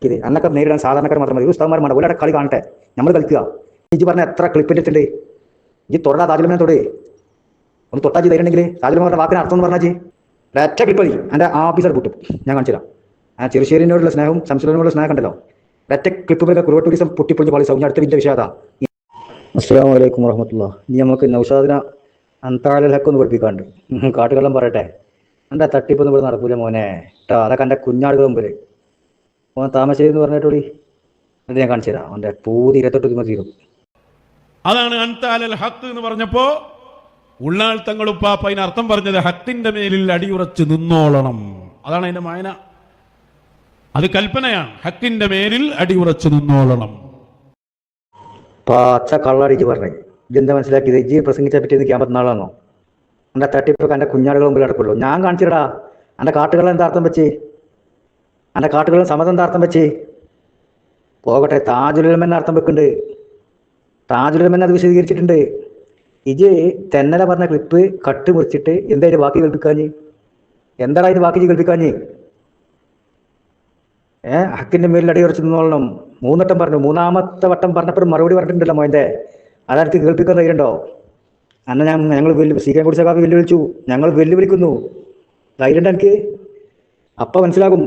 ഇത് അന്നൊക്കെ നേരിടാൻ സാധാരണക്കാർ മാത്രം മതി. ഉസ്താദ്മാർ ഒരാടെ കളി കാണട്ടെ, നമ്മൾ കളിക്കുക. ഇജി പറഞ്ഞ എത്ര ക്ലിപ്പിൻ്റെ ഉണ്ട്, ഇജി തൊടാ താജുലുമനെ തൊട്, ഒന്ന് തൊട്ടാജി തരുന്നുണ്ടെങ്കിൽ താജുലുമ പറഞ്ഞ വാക്കിന് അർത്ഥം എന്ന് പറഞ്ഞാൽ ഒരൊറ്റ ക്ലിപ്പ് മതി, എൻ്റെ ആഫീസർ കൂട്ടും. ഞാൻ കാണിച്ചു തരാം. ആ ചെറുശ്ശേരിനോടുള്ള സ്നേഹവും സംസ്കൃതനോടുള്ള സ്നേഹം കണ്ടല്ലോ. ഒരൊറ്റ ക്ലിപ്പ് പോലെ കുറുവ ടൂറിസം പൊട്ടിപ്പൊളിച്ച് പാളി സൗകര്യം. അടുത്ത വലിയ വിഷയതാ. അസ്സലാമു അലൈക്കും വറഹ്മത്തുള്ളാഹി. ഇനി നമുക്ക് നൗഷാദിനെ അന്താലൽ ഹക്ക് ഒന്ന് പഠിപ്പിക്കാണ്ട്. കാട്ടുകള്ളം പറയട്ടെ, എൻ്റെ തട്ടിപ്പൊന്നും ഇവിടെ നടക്കൂല മോനെ കേട്ടോ. അതൊക്കെ എൻ്റെ കുഞ്ഞാടുകൾ മുമ്പിൽ മോൻ താമശ്ശേരി എന്ന് പറഞ്ഞിട്ടോടി, അത് ഞാൻ കാണിച്ചു തരാം. അവൻ്റെ പൂതി 28 തീരും. അതാണ് അൻതാലൽ ഹക്ക് എന്ന് പറഞ്ഞപ്പോ ഉള്ളാൾ തങ്ങളുപ്പാപ്പ അതിന് അർത്ഥം പറഞ്ഞത് ഹക്കിന്റെ മേലിൽ അടിയുറച്ച് നിന്നോളണം. അതാണ് അതിന്റെ മായന. അത് കൽപ്പനയാണ്. ഹക്കിന്റെ മേലിൽ അടിയുറച്ച് നിന്നോളണം. പച്ച കള്ളടിച്ച് പറഞ്ഞേ. ഇതെന്താ മനസ്സിലാക്കിയത്? ഇജ്ജ് പ്രസംഗിച്ച പറ്റിയെന്ന് ക്യാമ്പത്ത് നാളാണോ? എൻ്റെ തട്ടിപ്പൊക്കെ എൻ്റെ കുഞ്ഞാടുകൾ മുമ്പിൽ നടക്കുള്ളൂ. ഞാൻ കാണിച്ചിടാ. എൻ്റെ കാട്ടുകളെ എന്താ അർത്ഥം വെച്ച്, എൻ്റെ കാട്ടുകളും സമ്മതം എന്താ അർത്ഥം വെച്ച് പോകട്ടെ. താജുലുലമ അർത്ഥം വെക്കുന്നുണ്ട്. താജുലുലമ അത് വിശദീകരിച്ചിട്ടുണ്ട്. ഇജ് തെന്നല പറഞ്ഞ ക്ലിപ്പ് കട്ട് മുറിച്ചിട്ട് എന്തായാലും ബാക്കി കേൾപ്പിക്കാഞ്ഞ്, എന്താടാ ഇത് ബാക്കി കേൾപ്പിക്കാഞ്ഞ്? ഹക്കിന്റെ മേലിൽ അടിയുറച്ച് നിന്നോളണം 3 വട്ടം പറഞ്ഞു. 3ാമത്തെ വട്ടം പറഞ്ഞപ്പോൾ മറുപടി പറഞ്ഞിട്ടുണ്ടല്ലോ മോൻ്റെ. അതെടുത്ത് കേൾപ്പിക്കാൻ ധൈര്യമുണ്ടോ? അന്ന് ഞങ്ങൾ സീക്കാൻ കുടിച്ച കാപ്പി വെല്ലുവിളിച്ചു. ഞങ്ങൾ വെല്ലുവിളിക്കുന്നു. ധൈര്യമുണ്ട് എനിക്ക്? അപ്പം മനസ്സിലാകും.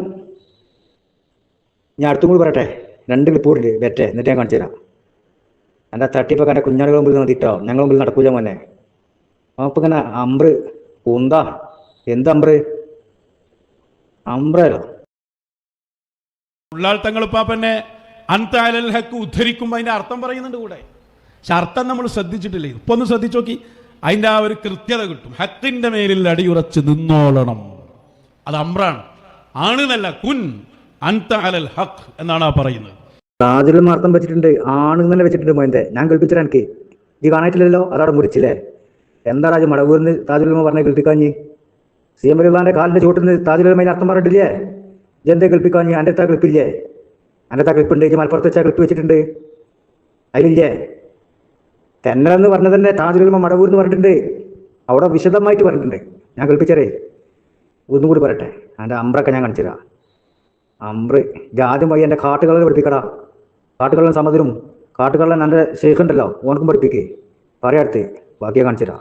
ഞാൻ അടുത്തും കൂടി പറയട്ടെ. 2 ക്ലിപ്പ് കൂടി ബെറ്റേ, എന്നിട്ട് ഞാൻ കാണിച്ചു തരാം. എൻ്റെ തട്ടിപ്പൊക്കെ എൻ്റെ കുഞ്ഞാടുകൾ മുമ്പിൽ നോക്കിട്ടോ, ഞങ്ങൾ മുമ്പിൽ നടക്കൂല മോനെ. അപ്പം ഇങ്ങനെ അമ്പ്ര് കുന്താ, എന്ത് അമ്പ്ര് അമ്പ്രല്ലോ. ഉള്ളാൾ തങ്ങളുപ്പാപ്പന്നെ അൻതാലൽ ഹക്ക് ഉദ്ധരിക്കുമ്പോൾ അതിന്റെ അർത്ഥം പറയുന്നുണ്ട് കൂടെ. പക്ഷെ അർത്ഥം നമ്മൾ ശ്രദ്ധിച്ചിട്ടില്ല. ഇപ്പൊ ഒന്ന് ശ്രദ്ധിച്ചു നോക്കി, അതിന്റെ ആ ഒരു കൃത്യത കിട്ടും. ഹക്കിന്റെ മേലിൽ അടിയുറച്ച് നിന്നോളണം. അത് അമ്രാണ്, ആണെന്നല്ല. കുൻ അൻതാലൽ ഹക്ക് എന്നാണ് ആ പറയുന്നത്. താജുലും അർത്ഥം വെച്ചിട്ടുണ്ട്, ആണ് തന്നെ വെച്ചിട്ടുണ്ട് മോൻ്റെ. ഞാൻ കേൾപ്പിച്ചിട്ട് എനിക്ക് ഈ കാണായിട്ടില്ലല്ലോ, അതവിടെ മുറിച്ചില്ലേ? എന്താ രാജു മടവൂരിന്ന് താജുലുമ പറഞ്ഞ കേൾപ്പിക്കാഞ്ഞ്? CM വലിയുടെ കാലിന്റെ ചൂട്ടിന്ന് താജുലുമ അർത്ഥം പറഞ്ഞിട്ടില്ലേ? ഇതെന്താ കേൾപ്പിക്കാഞ്ഞ്? എൻ്റെ അടുത്ത ക്ലിപ്പില്ലേ? എൻ്റെ അടുത്ത ക്ലിപ്പുണ്ട്. ഈ മലപ്പുറത്ത് വെച്ചാൽ ക്ലിപ്പ് വെച്ചിട്ടുണ്ട്, അതിലില്ലേ? തെന്നലെന്ന് പറഞ്ഞത് തന്നെ താജുലുമ മടവൂർ എന്ന് പറഞ്ഞിട്ടുണ്ട്, അവിടെ വിശദമായിട്ട് പറഞ്ഞിട്ടുണ്ട്. ഞാൻ കേൾപ്പിച്ചേ ഒന്നും കൂടി പറയട്ടെ. എൻ്റെ അമ്പ്രൊക്കെ ഞാൻ കാണിച്ചു തരാം. അമ്പ്ര് ആദ്യം പോയി എൻ്റെ കാട്ടുകളെ പഠിപ്പിക്കടാ. കാട്ടുകളൻ സമതിരും കാട്ടുകളൻ എൻ്റെ ശേഖുണ്ടല്ലോ, ഓനക്കും പഠിപ്പിക്കേ. പറയാടുത്ത് ബാക്കിയാ കാണിച്ചു തരാം.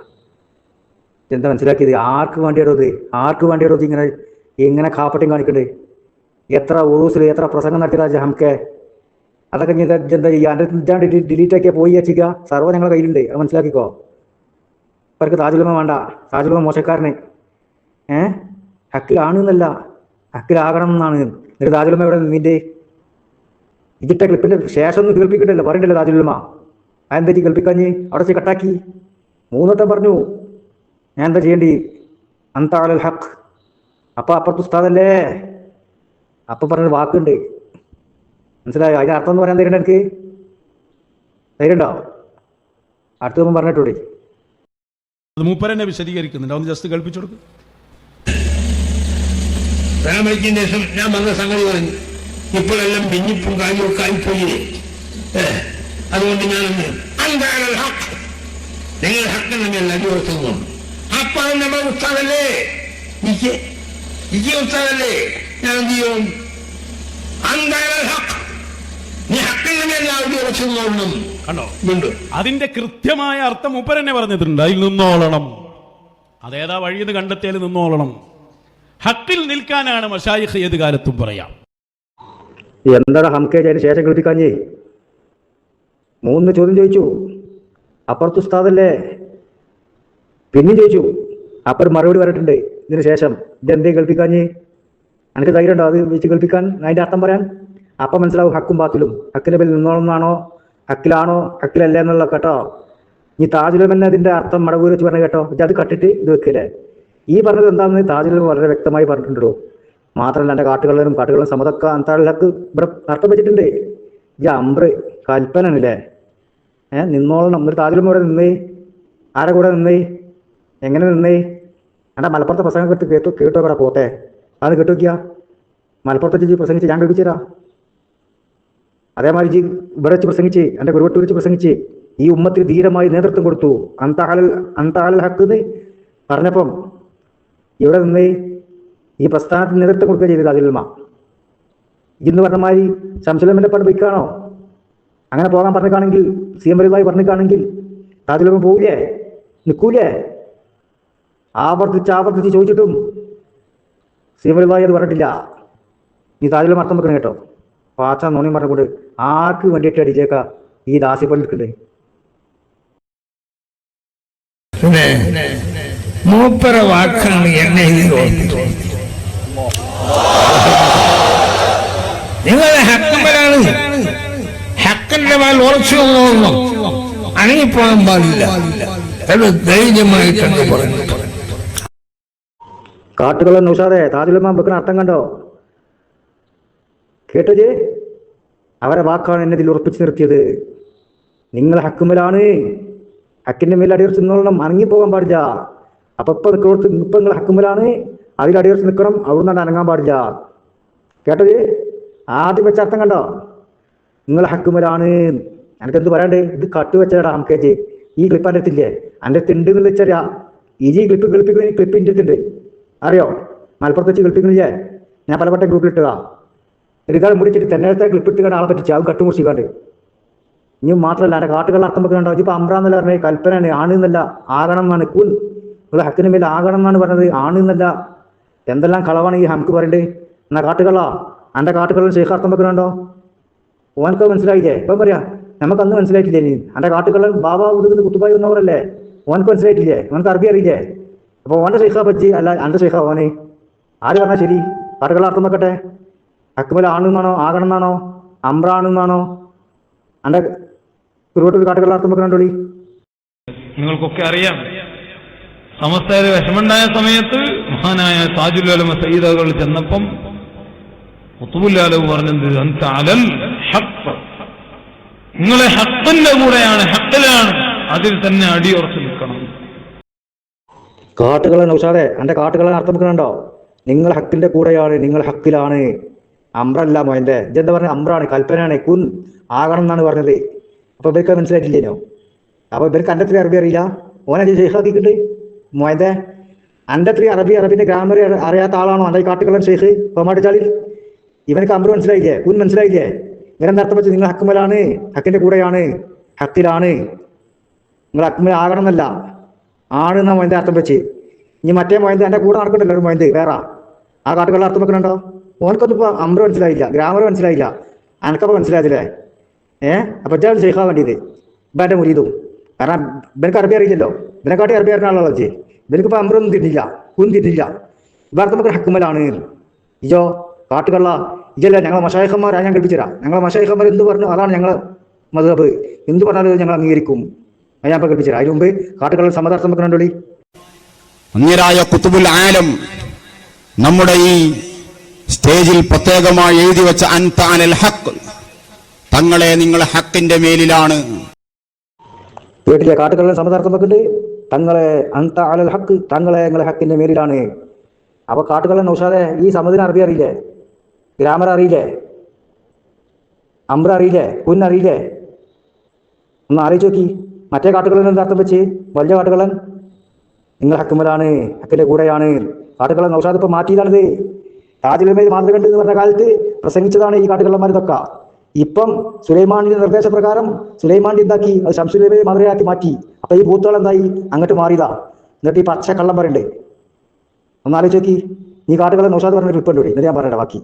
എന്താ മനസ്സിലാക്കിയത്? ആർക്ക് വേണ്ടിയാടോ ഇത്? ആർക്ക് വേണ്ടിയാടോ ഇത് ഇങ്ങനെ കാപ്പട്ടിയും കാണിക്കണ്ടേ? എത്ര ഉറൂസിൽ എത്ര പ്രസംഗം നടത്തിയതാ ഹംക്കെ? അതൊക്കെ എന്താ ചെയ്യുക? ഡിലീറ്റ് ആക്കിയാൽ പോയി വെച്ചിക്കുക. സർവ്വ ഞങ്ങളുടെ കയ്യിലുണ്ട്, അത് മനസ്സിലാക്കിക്കോ. അവർക്ക് താജുലുമ വേണ്ട, താജുലുമ മോശക്കാരന്. ഹക്കിലാണെന്നല്ല, ഹക്കിലാകണം എന്നാണ്. എന്നിട്ട് താജുലുമ ഇവിടെ നിന്റെ ഇജിട്ട ക്ലിപ്പിന്റെ ശേഷം ഒന്നും കേൾപ്പിക്കണ്ടല്ലോ, പറയണ്ടല്ലോ താജുലുമ. അതെന്താ കേൾപ്പിക്കാഞ്ഞ്? അവിടെ വെച്ച് കട്ടാക്കി. 3 വട്ടം പറഞ്ഞു. ഞാൻ എന്താ ചെയ്യേണ്ടി? അൻതാലൽ ഹക്ക്. അപ്പം അപ്പുറത്ത് ഉസ്താദല്ലേ, അപ്പം പറഞ്ഞൊരു വാക്കുണ്ട്, മനസ്സിലായോ? അതിന്റെ അർത്ഥം എന്ന് പറയാൻ തരുന്നുണ്ട് എനിക്ക്? തരുന്നുണ്ടോ? അടുത്തൊന്നും പറഞ്ഞിട്ടൂടെ? അത് മൂപ്പരെന്നെ വിശദീകരിക്കുന്നുണ്ട്. ഒന്ന് ജസ്റ്റ് കേൾപ്പിച്ചു കൊടുക്കും. രാമയ്ക്കിന്റെ ശേഷം ഞാൻ വന്ന സംഗതി പറഞ്ഞു. ഇപ്പോഴെല്ലാം പിന്നിപ്പും കാര്യവും ഒക്കെ ആയിപ്പോയില്ലേ? അതുകൊണ്ട് ഞാനൊന്ന് അൻതാലൽ ഹക്ക്, നിങ്ങൾ ഹക്ക് നമ്മൾ അടിയുറച്ചു. അപ്പോൾ നമ്മൾ ഉസ്താദല്ലേ, ഇക്ക് ഉസ്താദല്ലേ, ഞാൻ എന്ത് ചെയ്യും? അൻതാലൽ ഹക്ക്, നീ ഹക്കിന്റെ മേൽ അടിയുറച്ചു നോക്കണം. കണ്ടോ? അതിന്റെ കൃത്യമായ അർത്ഥം മൂപ്പരെന്നെ പറഞ്ഞിട്ടുണ്ട്. അതിൽ നിന്നോളണം. അതേതാ വഴിയെന്ന് കണ്ടെത്തിയാൽ നിന്നോളണം. ഹക്കിൽ നിൽക്കാനാണ് മശായിഖ് ഏത് കാലത്തും പറയാം. എന്താണ് ഹംക്കെ അതിന് ശേഷം കേൾപ്പിക്കാഞ്ഞേ? 3 ചോദ്യം ചോദിച്ചു. അപ്പുറത്ത് ഉസ്താദല്ലേ, പിന്നെയും ചോദിച്ചു. അപ്പം മറുപടി പറഞ്ഞിട്ടുണ്ട്. ഇതിന് ശേഷം ഇതെന്തേ കേൾപ്പിക്കാഞ്ഞ്? എനിക്ക് ധൈര്യം ഉണ്ടോ അത് വെച്ച് കേൾപ്പിക്കാൻ? അതിന്റെ അർത്ഥം പറയാൻ? അപ്പം മനസ്സിലാവും ഹക്കും ബാത്തിലും. ഹക്കിന്റെ പേരിൽ നിന്നോളം എന്നാണോ, ഹക്കിലാണോ ഹക്കിലല്ലേ എന്നുള്ള കേട്ടോ. ഈ താജുലുമ അതിന്റെ അർത്ഥം മടവൂർ വെച്ച് പറഞ്ഞു കേട്ടോ. അത് കട്ടിട്ട് ഇത് വെക്കല്ലേ? ഈ പറഞ്ഞത് എന്താണെന്ന് താജുലുമ വളരെ വ്യക്തമായി പറഞ്ഞിട്ടുണ്ടോ. മാത്രമല്ല എൻ്റെ കാട്ടുകളും സമ്മതൊക്കെ അന്താളിലൊക്കെ ഇവിടെ അർത്ഥം വെച്ചിട്ടുണ്ട്. ഈ അമ്പ്ര് കൽപ്പനല്ലേ, നിന്നോളണം. ഒരു താജുലുമ ഇവിടെ നിന്നേ, ആരെ കൂടെ നിന്നേ, എങ്ങനെ നിന്നേ? എൻ്റെ മലപ്പുറത്തെ പ്രസംഗം കേട്ടോ ഇവിടെ പോട്ടെ. അത് കേട്ടു നോക്കിയാ മലപ്പുറത്തെ ചേച്ചി പ്രസംഗിച്ച് ഞാൻ കേൾപ്പിച്ചു തരാം. അതേമാതിരി ഇവിടെ വെച്ച് പ്രസംഗിച്ച്, എൻ്റെ ഗുരുവട്ടൂർ വെച്ച് പ്രസംഗിച്ച് ഈ ഉമ്മത്തിൽ ധീരമായി നേതൃത്വം കൊടുത്തു. അൻതാലൽ ഹക്ക് എന്ന് പറഞ്ഞപ്പം ഇവിടെ നിന്ന് ഈ പ്രസ്ഥാനത്തിന് നേതൃത്വം കൊടുക്കുക ചെയ്തത് താജുലുമ. ഇന്ന് പറഞ്ഞ മാതിരി ശംസുലമിന്റെ പണ്ട് വയ്ക്കാണോ? അങ്ങനെ പോകാൻ പറഞ്ഞിട്ടാണെങ്കിൽ CM വലുതായി പറഞ്ഞിട്ടാണെങ്കിൽ താജുലമ പോവില്ലേ? നിൽക്കൂലേ? ആവർത്തിച്ച് ചോദിച്ചിട്ടും CM വലുതായി അത് പറഞ്ഞിട്ടില്ല. നീ താജുലമ അർത്ഥം വെക്കണം കേട്ടോ. പാച്ച നോണിയും പറഞ്ഞുകൊണ്ട് ആർക്ക് വേണ്ടിയിട്ട് അടിച്ചേക്ക ഈ ദാസ്യപ്പണി എടുക്കണ്ടേ? പിന്നെ മൂപ്പര വാക്കാണ് എന്നെ ഇതിൽ ഓർപ്പിച്ചത്. നിങ്ങളെ ഹക്കമലാണ്, ഹക്കന്റെ മേൽ ഉറച്ചു നോക്കണം, അണങ്ങിപ്പോകാൻ പാടില്ല. അത് ധൈര്യമായിട്ടാണ് പറഞ്ഞത്. കാട്ടുകളെ നൗഷാദെ താജുലമ വെക്കുന്ന അർത്ഥം കണ്ടോ? കേട്ടത്? അവരെ വാക്കാണ് എന്നെ ഇതിൽ ഉറപ്പിച്ചു നിർത്തിയത്. നിങ്ങൾ ഹക്കുമലാണ്, ഹക്കിന്റെ മേൽ അടിയുറച്ച് നിന്നോളണം, അനങ്ങിപ്പോകാൻ പാടില്ല. അപ്പൊ ഇപ്പൊ നിങ്ങൾ ഹക്കുമലാണ്, അതിൽ അടിയുറച്ച് നിൽക്കണം, അവിടുന്ന് അനങ്ങാൻ പാടില്ല. കേട്ടത്? ആദ്യം വെച്ച അർത്ഥം കണ്ടോ? നിങ്ങൾ ഹക്കുമലാണ്. എനിക്കെന്ത് പറയണ്ടേ? ഇത് കട്ടുവെച്ചാടാ അമ്മക്കേജ്. ഈ ക്ലിപ്പ് എൻ്റെ അടുത്തില്ലേ? എൻ്റെ അടുത്തുണ്ട് എന്ന് വെച്ചാ ഈ ക്ലിപ്പ് എൻ്റെ അടുത്തുണ്ട്, അറിയോ? മലപ്പുറത്ത് വെച്ച് ക്ലിപ്പിക്കുന്നില്ലേ? ഞാൻ പലവട്ടം ഗ്രൂപ്പിലിട്ടതാ. ഇതാണ് മുടിച്ചിട്ട് തെന്നത്തെ ക്ലിപ്പ് ഇട്ടുകൊണ്ട് ആളെ പറ്റിച്ച് അത് കട്ടുമുറിച്ചിക്കാണ്ട്. ഇനി മാത്രമല്ല എൻ്റെ കാട്ടുകളുടെ അർത്ഥം വെക്കുന്നുണ്ടോ? ഇതിപ്പോൾ അമ്രാന്നല്ല പറഞ്ഞത്, കൽപ്പനയാണ്, ആണ് എന്നല്ല, ആകണം എന്നാണ്. കുൻ നിങ്ങൾ ഹക്കിന് മേൽ ആകണം എന്നാണ് പറഞ്ഞത്, ആണ് എന്നല്ല. എന്തെല്ലാം കളവാണ് ഈ ഹംക്ക് പറയണ്ടേ? എന്നാ കാട്ടുകളാ എൻ്റെ കാട്ടുകളിൽ ശേഖ അർത്ഥം വെക്കുന്നുണ്ടോ? ഓനക്ക് മനസ്സിലായില്ലേ? ഇപ്പം പറയാ നമുക്കന്ന് മനസ്സിലായിട്ടില്ലേ? നീ എൻ്റെ കാട്ടുകളിൽ ബാബാ ഉടുക്കുന്ന കുത്തുബായി വന്നവരല്ലേ? ഓനക്ക് മനസ്സിലായിട്ടില്ലേ? ഓനക്ക് അറബി അറിയില്ലേ? അപ്പോൾ ഓൻ്റെ ശേഖ പറ്റി അല്ല എൻ്റെ ശേഖ ഓനെ ആര് പറഞ്ഞാൽ ശരി? കാട്ടുകളെ അർത്ഥം വെക്കട്ടെ. ഹക്കുമല ആണെന്നാണോ, ആകണം എന്നാണോ, അമ്രാണെന്നാണോ? എൻ്റെ കുരുവട്ടൂർ കാട്ടുകളെ അർത്ഥം വെക്കണോളി. നിങ്ങൾക്കൊക്കെ അറിയാം, സമസ്തയുടെ വിഷമുണ്ടായ സമയത്ത് മഹാനായ താജുൽ ഉലമ സയ്യിദുകൾ ചെന്നപ്പം ഖുത്ബുൽ പറഞ്ഞത് അൻത അലൽ ഹഖ്, നിങ്ങളെ ഹഖിന്റെ കൂടെയാണ്, ഹഖിലാണ്, അതിൽ തന്നെ അടിയുറച്ചു നിൽക്കണം. കാട്ടുകളെ നൗഷാദെ എൻ്റെ കാട്ടുകളെ അർത്ഥം വെക്കണുണ്ടോ? നിങ്ങൾ ഹക്കിന്റെ കൂടെയാണ്, നിങ്ങൾ ഹക്കിലാണ്, അമ്രല്ല മോയന്റെ. ഇതെന്താ പറഞ്ഞ? അമ്രാണ്, കൽപ്പനയാണ്, കുൻ ആകണം എന്നാണ് പറഞ്ഞത്. അപ്പൊ ഇവർക്ക് മനസ്സിലായിട്ടില്ലേനോ? അപ്പൊ ഇവർക്ക് എൻ്റെ അത്രയും അറബി അറിയില്ല? ഓനെ ഷെയ്ഖാക്കിയിട്ടുണ്ട് മോയന്റെ. എൻ്റെ അത്രയും അറബിന്റെ ഗ്രാമർ അറിയാത്ത ആളാണോ എൻ്റെ കാട്ടുകളൻ ഷെയ്ഖ് പൊമാട്ടിച്ചാലിൽ? ഇവനക്ക് അമ്ര മനസ്സിലായില്ലേ? കുൻ മനസ്സിലായില്ലേ? ഇവരെന്താ അർത്ഥം വെച്ച്? നിങ്ങൾ ഹക്കുമലാണ്, ഹക്കിന്റെ കൂടെയാണ്, ഹക്കിലാണ്, നിങ്ങൾ ഹക്കുമൽ ആകണം എന്നല്ല, ആണ് എന്നാ മോയന്റെ അർത്ഥം വെച്ച്. ഇനി മറ്റേ മോയന്ത് എൻ്റെ കൂടെ നടക്കണ്ടല്ലോ ഒരു മോയന്ത് വേറെ, ആ കാട്ടുകളുടെ അർത്ഥം വെക്കണുണ്ടോ? ഓനക്കൊന്നും ഇപ്പോൾ അമ്ര മനസ്സിലായില്ല, ഗ്രാമർ മനസ്സിലായില്ല, അനക്കപ്പോൾ മനസ്സിലായതില്ലേ? അപ്പൊ ഇതാണ് ഷെയ്ഖാ വേണ്ടിയത്, ഇപ്പം എൻ്റെ മുരീതും. കാരണം ഇവനക്ക് അറബി അറിയില്ലല്ലോ, ഇവനെക്കാട്ടി അറബി അറിയുന്ന ആളാണല്ലോ വെച്ച്. ഇവനക്കിപ്പോൾ അമ്രൊന്നും തിരിഞ്ഞില്ല, കുൻ തിരിഞ്ഞില്ല. ഇവർക്ക് നമുക്ക് ഹക്കുമലാണ്. ഇജോ കാട്ടുകള്ള ഇജല്ല, ഞങ്ങളെ മശായിഖന്മാരാ, ഞാൻ കൽപ്പിച്ചുതരാം. ഞങ്ങളെ മശായിഖന്മാർ എന്ത് പറഞ്ഞു അതാണ് ഞങ്ങൾ മദ്ഹബ്, എന്ത് പറഞ്ഞാലും ഞങ്ങൾ അംഗീകരിക്കും. ഞാൻ ഇപ്പം കൽപ്പിച്ചുതരാം. അതിന് മുമ്പ് കാട്ടുകൾ സമ്മതാർത്ഥം വെക്കണുണ്ടോളി. അന്യരായ ഖുതുബുൽ ആലം നമ്മുടെ ഈ സ്റ്റേജിൽ പ്രത്യേകമായി എഴുതി വെച്ച അൻത അലൽ ഹഖ്, തങ്ങളെ നിങ്ങൾ ഹക്കിന്റെ മേലിലാണ്. വീട്ടിലെ കാട്ടുകളിലെ സമ്മതാർത്ഥം വെക്കുന്നുണ്ട്. തങ്ങളെ അൻത അലൽ ഹഖ്, തങ്ങളെ നിങ്ങളെ ഹക്കിന്റെ മേലിലാണ്. അപ്പൊ കാട്ടുകളെ നൗഷാദെ ഈ സമ്മതിന് അറബി അറിയില്ലേ? ഗ്രാമർ അറിയില്ലേ? അമ്ര അറിയില്ലേ? കുൻ അറിയില്ലേ? ഒന്ന് ആലോചിച്ച് നോക്കി. മറ്റേ കാട്ടുകളിൽ നിന്ന് അർത്ഥം വെച്ച് വലിയ കാട്ടുകളൻ നിങ്ങൾ ഹക്കുമലാണ്, ഹക്കിന്റെ കൂടെയാണ്. കാട്ടുകളെ നൗഷാദ് ഇപ്പൊ മാറ്റിയതാണിത്. താജുലമയിൽ മാതൃക ഉണ്ട് എന്ന് പറഞ്ഞ കാലത്ത് പ്രസംഗിച്ചതാണ് ഈ കാട്ടുകള്ളന്മാരിതൊക്കെ. ഇപ്പം സുലൈമാനിന്റെ നിർദ്ദേശപ്രകാരം സുലൈമാൻ എന്താക്കി? അത് ശംസുലമയെ മാതൃകയാക്കി മാറ്റി. അപ്പൊ ഈ ബൂത്തുകൾ എന്തായി? അങ്ങോട്ട് മാറിയതാ. എന്നിട്ട് ഈ പച്ച കള്ളം പറയണ്ടേ? ഒന്ന് ആലോചിച്ച് നോക്കി. ഈ കാട്ടുകളെ നൗഷാദ് പറഞ്ഞ ക്ലിപ്പ് ഉണ്ട്, എന്നിട്ട് ഞാൻ പറയണ്ട ബാക്കി.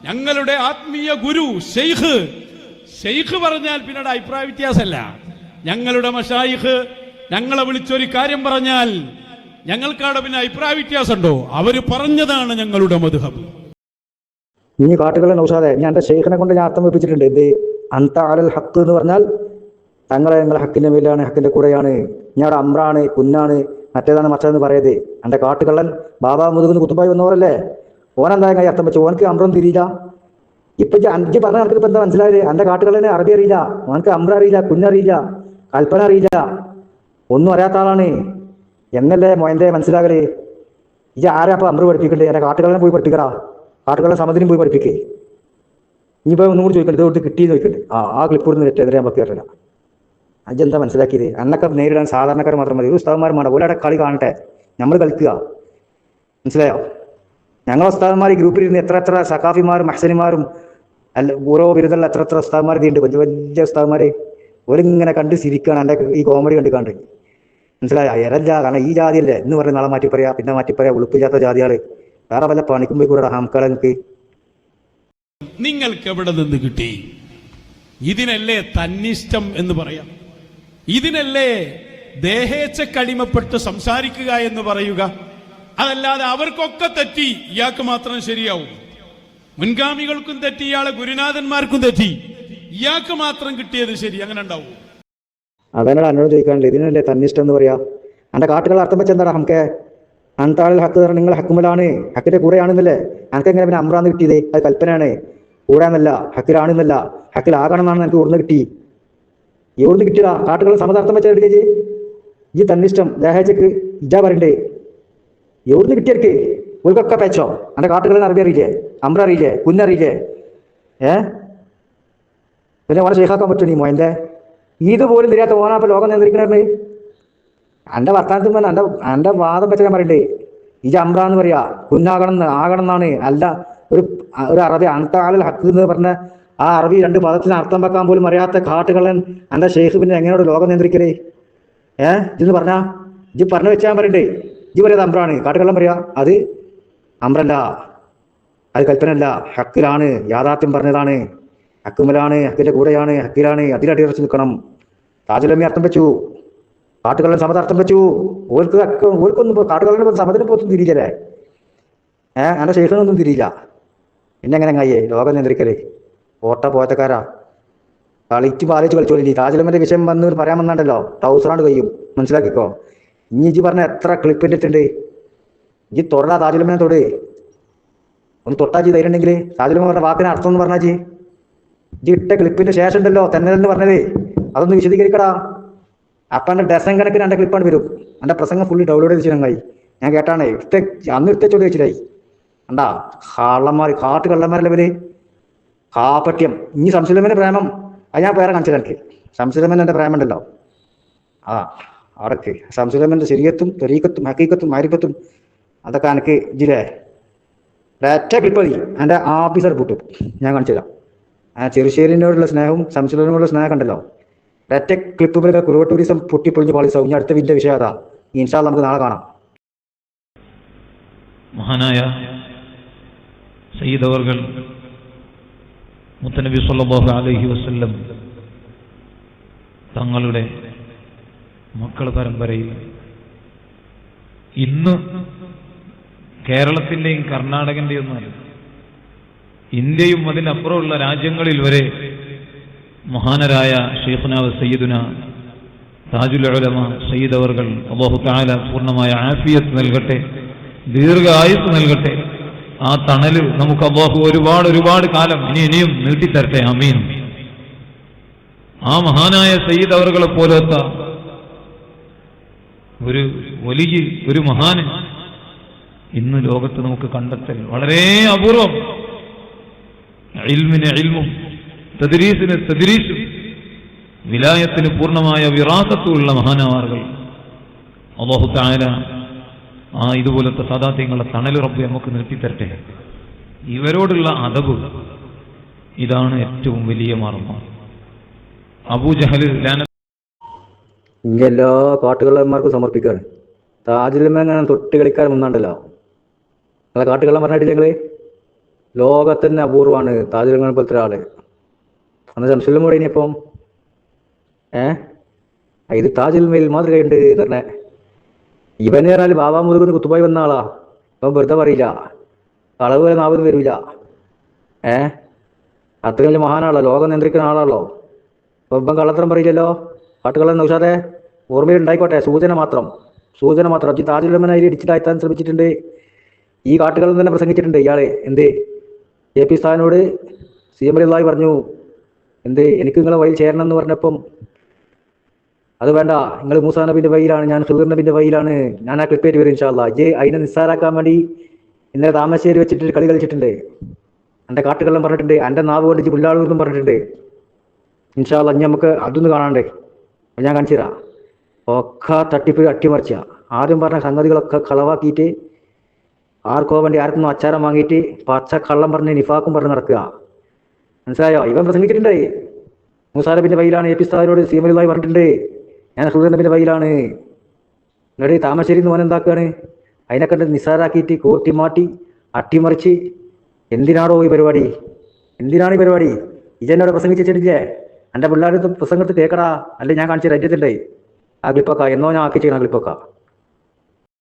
ഞങ്ങളുടെ ആത്മീയ ഗുരു ഷെയ്ഖ് പറഞ്ഞാൽ പിന്നീട് അഭിപ്രായ വ്യത്യാസമല്ല. ഞങ്ങളുടെ മശായിഖ് ഞങ്ങളെ വിളിച്ചൊരു കാര്യം പറഞ്ഞാൽ ഞങ്ങൾക്കവിടെ പിന്നെ അഭിപ്രായ വ്യത്യാസമുണ്ടോ? അവര് പറഞ്ഞതാണ് ഞങ്ങളുടെ മദ്ഹബ്. ഇനി കാട്ടുകളെ നൗഷാദെ ഞാൻ എൻ്റെ ഷെയ്ഖിനെ കൊണ്ട് ഞാൻ അർത്ഥം വെപ്പിച്ചിട്ടുണ്ട്. എന്ത് അൻത അലൽ ഹഖ് എന്ന് പറഞ്ഞാൽ തങ്ങളെ നിങ്ങൾ ഹക്കിന്റെ മേലാണ്, ഹക്കിന്റെ കൂടെയാണ്. ഞാൻ അവിടെ അമ്രാണ്, കുന്നാണ്, മറ്റേതാണ് മറ്റേതെന്ന് പറയത്. എൻ്റെ കാട്ടുകള്ളൻ ബാബാ മുതുകുന്ന് കുത്തുബായി വന്നവരല്ലേ? ഓനെന്താ കൈ അർത്ഥം വെച്ചു? ഓനക്ക് അമ്രൊന്നും തിരിയില്ല. ഇപ്പൊ അഞ്ച് പറഞ്ഞ നടക്കുന്നത് ഇപ്പൊ എന്താ മനസ്സിലായത്? എൻ്റെ കാട്ടുകള്ളനെ അറബി അറിയില്ല, ഓനക്ക് അമ്ര അറിയില്ല, കുന്നറിയില്ല, കൽപ്പന അറിയില്ല, ഒന്നും അറിയാത്ത ആളാണ് എന്നല്ലേ മോയന്റെ മനസ്സിലാകല്? ഈ ആരാ അപ്പൊ അമ്ര പഠിപ്പിക്കണ്ടേ? എൻ്റെ കാട്ടുകളെ പോയി പഠിപ്പിക്കടാ, കാട്ടുകളെ സമതിനും പോയി പഠിപ്പിക്കേ. ഇനിയിപ്പോ ഒന്നും കൂടി ചോദിക്കണ്ടേ, ഇതോട്ട് കിട്ടിയെന്ന് ചോദിക്കണ്ടേ? ആ ക്ലിപ്പ് കൊടുത്ത് എതിരെ നമുക്ക് അറിയില്ല. അജെന്താ മനസ്സിലാക്കിയത്? അന്നൊക്കെ നേരിടാൻ സാധാരണക്കാർ മാത്രം മതി, ഉസ്താദന്മാർ വേണ്ട. ഓരോ കളി കാണട്ടെ, നമ്മൾ കളിക്കുക. മനസ്സിലായോ? ഞങ്ങൾ ഉസ്താദന്മാർ ഈ ഗ്രൂപ്പിൽ ഇരുന്ന് എത്ര സഖാഫിമാരും മഹ്സനിമാരും അല്ല ഓരോ ബിരുദമുള്ള എത്ര ഉസ്താദന്മാർ ഉണ്ട്, വലിയ വലിയ ഉസ്താദന്മാരെ ഒരിങ്ങനെ കണ്ട് ചിരിക്കുകയാണ് എൻ്റെ ഈ കോമഡി കണ്ട് മനസ്സിലായ എരല്ല. കാരണം ഈ ജാതിയല്ലേ എന്ന് പറഞ്ഞ് നാളെ മാറ്റി പറയാ, പിന്നെ മാറ്റി പറയാ, ഉളുപ്പില്ലാത്ത ജാതിയാള് വേറെ വല്ല പണിക്കും പോയി കൂടെ ഹംകളെ നിങ്ങൾക്ക് എവിടെ നിന്ന് കിട്ടി? ഇതിനല്ലേ തന്നിഷ്ടം എന്ന് പറയാം? ഇതിനല്ലേ ദേഹേച്ഛക്കടിമപ്പെട്ട് സംസാരിക്കുക എന്ന് പറയുക? അതല്ലാതെ അവർക്കൊക്കെ തെറ്റി, ഇയാൾക്ക് മാത്രം ശരിയാവും. മുൻഗാമികൾക്കും തെറ്റി, ഇയാളെ ഗുരുനാഥന്മാർക്കും തെറ്റി, ഇയാൾക്ക് മാത്രം കിട്ടിയത് ശരി, അങ്ങനെ ഉണ്ടാവും? അതന്നെ എന്നോട് ചോദിക്കാനില്ല. ഇതിനല്ലേ തന്നിഷ്ടം എന്ന് പറയാ? എൻ്റെ കാട്ടുകൾ അർത്ഥം വെച്ചെന്താടാ നമുക്ക് അൻതാളിൽ ഹക്ക് നിങ്ങൾ ഹക്കുമലാണ്, ഹക്കിന്റെ കൂടെയാണെന്നല്ലേ? എനിക്ക് എങ്ങനെ പിന്നെ അമ്രാന്ന് കിട്ടിയത്? അത് കൽപ്പനയാണ്, കൂടാന്നല്ല, ഹക്കിലാണെന്നല്ല, ഹക്കിലാകണമെന്നാണ് എനിക്ക് ഓർന്ന് കിട്ടി. എവിടുന്ന് കിട്ടിയതാ? കാട്ടുകൾ സമതാർത്ഥം വെച്ചാൽ എടുക്കേ ഈ തന്നിഷ്ടം ദേഹേച്ചക്ക് ഇജാ പറയണ്ടേ? എവിടുന്ന് കിട്ടിയർക്ക് ഒരുക്കൊക്കെ പേച്ചോ? എൻ്റെ കാട്ടുകളിൽ അറബി അറിയില്ലേ, അമ്ര അറിയില്ലേ, കുന്നറിയില്ലേ? പിന്നെ ഓനെ ശേഖാക്കാൻ പറ്റും നീ മോൻ്റെ? ഇതുപോലും തിരിയാത്ത ഓനാപ്പ ലോകം നിയന്ത്രിക്കണേ. എൻ്റെ വർത്താനത്തിൽ പറഞ്ഞ എൻ്റെ വാദം വെച്ചാൽ ഞാൻ പറയണ്ടേ, ഇജ അമ്രാന്ന് പറയാ, ആകണം എന്നാണ്. അല്ല ഒരു അറബി അൻതാളിൽ ഹക്ക് എന്ന് പറഞ്ഞ ആ അറബി 2 പദത്തിന് അർത്ഥം വെക്കാൻ പോലും അറിയാത്ത കാട്ടുകളൻ എൻ്റെ ഷെയ്ഖ് പിന്നെ എങ്ങനെയോട് ലോകം നിയന്ത്രിക്കലേ? ഇതെന്ന് പറഞ്ഞാ ഇജ് പറഞ്ഞു വെച്ചാൽ ഞാൻ പറയണ്ടേ, ഇജ് പറയാത് അമ്രാണ്, കാട്ടുകള്ളം പറയാ, അത് അമ്രല്ല, അത് കൽപ്പനല്ല, ഹക്കിലാണ്, യാഥാർത്ഥ്യം പറഞ്ഞതാണ്, ഹക്കുമലാണ്, ഹക്കിന്റെ കൂടെയാണ്, ഹക്കിലാണ്, അതിലടിയുറച്ച് നിൽക്കണം. താജുലമ്മി അർത്ഥം വെച്ചു, കാട്ടുകള്ളൻ സമത അർത്ഥം വെച്ചു. ഓർക്കൊന്നും കാട്ടുകള്ളനെ സമതിനെ പോലും തിരിയില്ലേ? എൻ്റെ ശേഷനൊന്നും തിരിയില്ല. പിന്നെ എങ്ങനെ കയ്യേ ലോകം നിയന്ത്രിക്കലേ? ഓട്ട പോയത്തക്കാരാ കളിച്ച് പാലിച്ച് കളിച്ചോളി. താജുലമ്മന്റെ വിഷയം വന്ന് പറയാൻ വന്നാണ്ടല്ലോ ടൗസറാണ്ട് കഴിയും, മനസ്സിലാക്കിക്കോ. ഇനി ഇജി പറഞ്ഞ എത്ര ക്ലിപ്പിൻ്റെ ഇട്ടുണ്ട്, ഇജി തൊടാ താജുലമ്മനെ തൊട്, ഒന്ന് തൊട്ടാജി ധൈര്യം ഉണ്ടെങ്കിൽ. താജുലമ്മ പറഞ്ഞ വാക്കിന് അർത്ഥം എന്ന് പറഞ്ഞാജി ഇജി ഇട്ട ക്ലിപ്പിന്റെ ശേഷം ഉണ്ടല്ലോ തെന്നലെന്ന് പറഞ്ഞത്, അതൊന്ന് വിശദീകരിക്കടാ. അപ്പൊ എൻ്റെ ഡസൻ കണക്കിന് എൻ്റെ ക്ലിപ്പാണ് വരും. എൻ്റെ പ്രസംഗം ഫുള്ളി ഡൗൺലോഡ് ചെയ്ത് ചങ്ങായി, ഞാൻ കേട്ടാണ് അന്ന് ഇട്ടച്ചോട് വെച്ചിട്ടായി. കണ്ടാ കാട്ട് കള്ളന്മാരല്ലേ ഇവര്? കാപ്പറ്റ്യം. ഇനി സംസുലമ്മന്റെ പ്രേമം അത് ഞാൻ വേറെ കാണിച്ചത്. എനിക്ക് സംസുലമ്മൻ എൻ്റെ പ്രേമം ഉണ്ടല്ലോ, അവിടേക്ക് സംസുലമ്മന്റെ ശരീരത്തും തെരീക്കത്തും ഹക്കീക്കത്തും മാരിപ്പത്തും അതൊക്കെ എനിക്ക് ഇജിലേ ഒറ്റ ക്ലിപ്പ് മതി. എൻ്റെ ആഫീസർ പൂട്ടും ഞാൻ കാണിച്ചു തരാം. ചെറുശ്ശേരിനോടുള്ള സ്നേഹവും സംസുലമ്മനോടുള്ള സ്നേഹം കണ്ടല്ലോ, ഒറ്റ ക്ലിപ്പ് പോലെ കുറുവ ടൂറിസം പൊട്ടിപ്പൊളിഞ്ഞ് പാളിസാവും. ഇനി അടുത്ത വിന്റെ വിഷയം അതാ. ഇൻഷാ അല്ലാഹ് നമുക്ക് നാളെ കാണാം. മഹാനായ സയ്യിദ് അവർകൾ മുത്തനബി സല്ലല്ലാഹു അലൈഹി വസല്ലം തങ്ങളുടെ മക്കൾ പരമ്പരയിൽ ഇന്ന് കേരളത്തിൻ്റെയും കർണാടകൻ്റെയും ഒന്നുമല്ല, ഇന്ത്യയും അതിനപ്പുറമുള്ള രാജ്യങ്ങളിൽ വരെ മഹാനരായ ഷെയ്ഖുനാ സയ്യിദുന താജുൽ ഉലമ സയ്യിദ് അവർകൾ അല്ലാഹു തആല പൂർണ്ണമായ ആഫിയത്ത് നൽകട്ടെ, ദീർഘായുസ് നൽകട്ടെ. ആ തണല് നമുക്ക് അല്ലാഹു ഒരുപാട് കാലം ഇനിയും നീട്ടിത്തരട്ടെ. ആമീൻ. ആ മഹാനായ സയ്യിദ് അവർകളെ പോലത്തെ ഒരു മഹാന് ഇന്ന് ലോകത്ത് നമുക്ക് കണ്ടെത്തൽ വളരെ അപൂർവം. ഇൽമിന് ഇൽമും തദ്രീസിന് തദ്രീസും വിലായത്തിന് പൂർണ്ണമായ വിറാസത്തുള്ള മഹാനവാറുകൾ അല്ലാഹു തആല ഇതുപോലത്തെ സാദാത്യങ്ങളുടെ തണൽ റബ്ബ് നമുക്ക് നിർത്തിത്തരട്ടെ. ഇവരോടുള്ള അദബ് ഇതാണ് ഏറ്റവും വലിയ മാർഗം. അബൂജഹൽ എല്ലാ കാട്ടുകള്ളന്മാർക്കും സമർപ്പിക്കാണ്. താജുലമ്മ തൊട്ട് കളിക്കാൻ മുന്നുണ്ടല്ലോ, നിങ്ങളെ കാട്ടുകള്ളം പറഞ്ഞിട്ടില്ലേ? ലോകത്തന്നെ അപൂർവമാണ് താജുലമ്മ പോലത്തെ ഒരാള്. അന്ന് സംശയം കൂടെ ഇനിയിപ്പം ഇത് താജുലമ്മയിൽ മാതൃകയുണ്ട് പറഞ്ഞേ. ഇവന് പറഞ്ഞാൽ ബാബാ മുതുകുന്ന് കുത്തുപോയി വന്ന ആളാ. ഇപ്പം വെറുതെ പറയില്ല, കളവ് വരെ നാവിന്ന് വരില്ല. അത്രയും വലിയ മഹാനാണല്ലോ, ലോകം നിയന്ത്രിക്കുന്ന ആളാണല്ലോ. അപ്പം ഇപ്പം കള്ളത്തരം പറയില്ലല്ലോ. കാട്ടുകള്ളം നൗഷാദെ ഓർമ്മയിലുണ്ടായിക്കോട്ടെ, സൂചന മാത്രം. താജുലമ്മനെ അതിൽ ഇടിച്ചിട്ടാഴ്ത്താൻ ശ്രമിച്ചിട്ടുണ്ട്. ഈ കാട്ടുകള്ളം തന്നെ പ്രസംഗിച്ചിട്ടുണ്ട് ഇയാളെ. എ പി സ്ഥാനോട് CM അലി പറഞ്ഞു, എനിക്ക് നിങ്ങളെ വഴിയിൽ ചേരണം എന്ന് പറഞ്ഞപ്പം അത് വേണ്ട, നിങ്ങൾ മൂസാ നബിന്റെ വഴിയിലാണ്, ഞാൻ ഖിദർ നബിന്റെ വഴിയിലാണ്, ഞാൻ ആ ക്ലിപ്പേറ്റ് വരും ഇൻഷാ അല്ലാഹ്. അതിനെ നിസ്സാരാക്കാൻ വേണ്ടി ഇന്നലെ താമരശ്ശേരി വെച്ചിട്ട് കളി കളിച്ചിട്ടുണ്ട്. എൻ്റെ കാട്ടുകള്ളം പറഞ്ഞിട്ടുണ്ട്, എൻ്റെ നാവ് കൊണ്ട് പുല്ലാളൂർന്നും പറഞ്ഞിട്ടുണ്ട്. ഇൻഷാ അല്ലാഹ് ഇനി നമുക്ക് അതൊന്ന് കാണാണ്ടേ, ഞാൻ കാണിച്ചു തരാം. ഒക്കെ തട്ടിപ്പ് അട്ടിമറിച്ച ആദ്യം പറഞ്ഞ സംഗതികളൊക്കെ കളവാക്കിയിട്ട് ആർക്കോ വേണ്ടി ആർക്കൊന്നും അച്ചാരം വാങ്ങിയിട്ട് പച്ച കള്ളം പറഞ്ഞ് നിഫാക്കും പറഞ്ഞ് നടക്കുക. മനസ്സിലായോ? ഇവൻ പ്രസംഗിച്ചിട്ടുണ്ട്. മൂസാനബിന്റെ വഴിയിലാണ് എ പി സ്ഥാനോട് സീമലുമായി പറഞ്ഞിട്ടുണ്ട്, ഞാൻ ഹൃദയനബിന്റെ വഴിയിലാണ്. എന്നിട്ട് താമരശ്ശേരി എന്ന് മോൻ എന്താക്കുകയാണ്? അതിനെ കണ്ട് നിസ്സാരാക്കിയിട്ട് കോട്ടി മാറ്റി അട്ടിമറിച്ച്. എന്തിനാണോ ഈ പരിപാടി? എന്തിനാണ് ഈ പരിപാടി? ഇജെന്നോട് പ്രസംഗിച്ചിട്ടില്ലേ? എൻ്റെ പിള്ളേരുടെ പ്രസംഗത്ത് കേൾക്കടാ, അല്ലെ ഞാൻ കാണിച്ച രാജ്യത്തിൻ്റെ ആ ക്ലിപ്പൊക്കെ എന്നോ ഞാൻ ആക്കി ചെയ്യണം ക്ലിപ്പൊക്കെ.